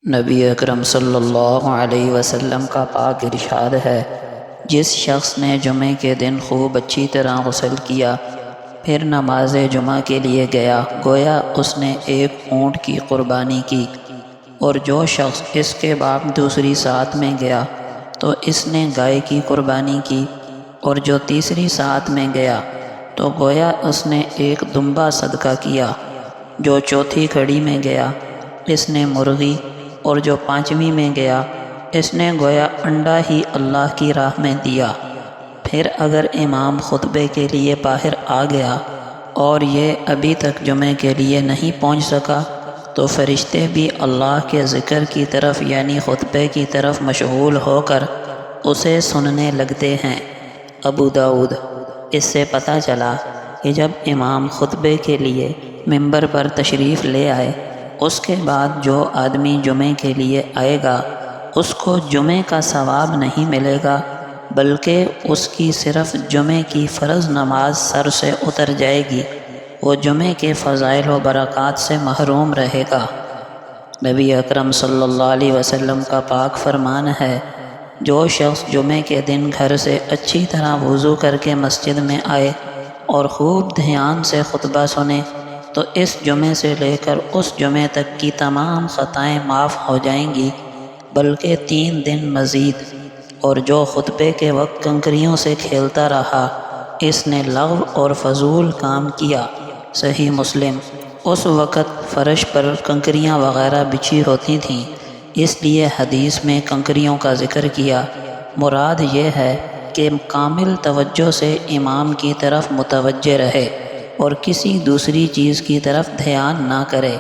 نبی اکرم صلی اللہ علیہ وسلم کا پاک ارشاد ہے، جس شخص نے جمعے کے دن خوب اچھی طرح غسل کیا پھر نماز جمعہ کے لیے گیا، گویا اس نے ایک اونٹ کی قربانی کی، اور جو شخص اس کے بعد دوسری سات میں گیا تو اس نے گائے کی قربانی کی، اور جو تیسری سات میں گیا تو گویا اس نے ایک دمبا صدقہ کیا، جو چوتھی کھڑی میں گیا اس نے مرغی، اور جو پانچویں میں گیا اس نے گویا انڈا ہی اللہ کی راہ میں دیا۔ پھر اگر امام خطبے کے لیے باہر آ گیا اور یہ ابھی تک جمعے کے لیے نہیں پہنچ سکا تو فرشتے بھی اللہ کے ذکر کی طرف یعنی خطبے کی طرف مشغول ہو کر اسے سننے لگتے ہیں۔ ابو داؤد۔ اس سے پتہ چلا کہ جب امام خطبے کے لیے ممبر پر تشریف لے آئے، اس کے بعد جو آدمی جمعے کے لیے آئے گا اس کو جمعے کا ثواب نہیں ملے گا، بلکہ اس کی صرف جمعے کی فرض نماز سر سے اتر جائے گی، وہ جمعے کے فضائل و برکات سے محروم رہے گا۔ نبی اکرم صلی اللہ علیہ وسلم کا پاک فرمان ہے، جو شخص جمعے کے دن گھر سے اچھی طرح وضو کر کے مسجد میں آئے اور خوب دھیان سے خطبہ سنے تو اس جمعے سے لے کر اس جمعے تک کی تمام خطائیں معاف ہو جائیں گی، بلکہ 3 دن مزید۔ اور جو خطبے کے وقت کنکریوں سے کھیلتا رہا اس نے لغو اور فضول کام کیا۔ صحیح مسلم۔ اس وقت فرش پر کنکریاں وغیرہ بچھی ہوتی تھیں، اس لیے حدیث میں کنکریوں کا ذکر کیا۔ مراد یہ ہے کہ کامل توجہ سے امام کی طرف متوجہ رہے اور کسی دوسری چیز کی طرف دھیان نہ کرے۔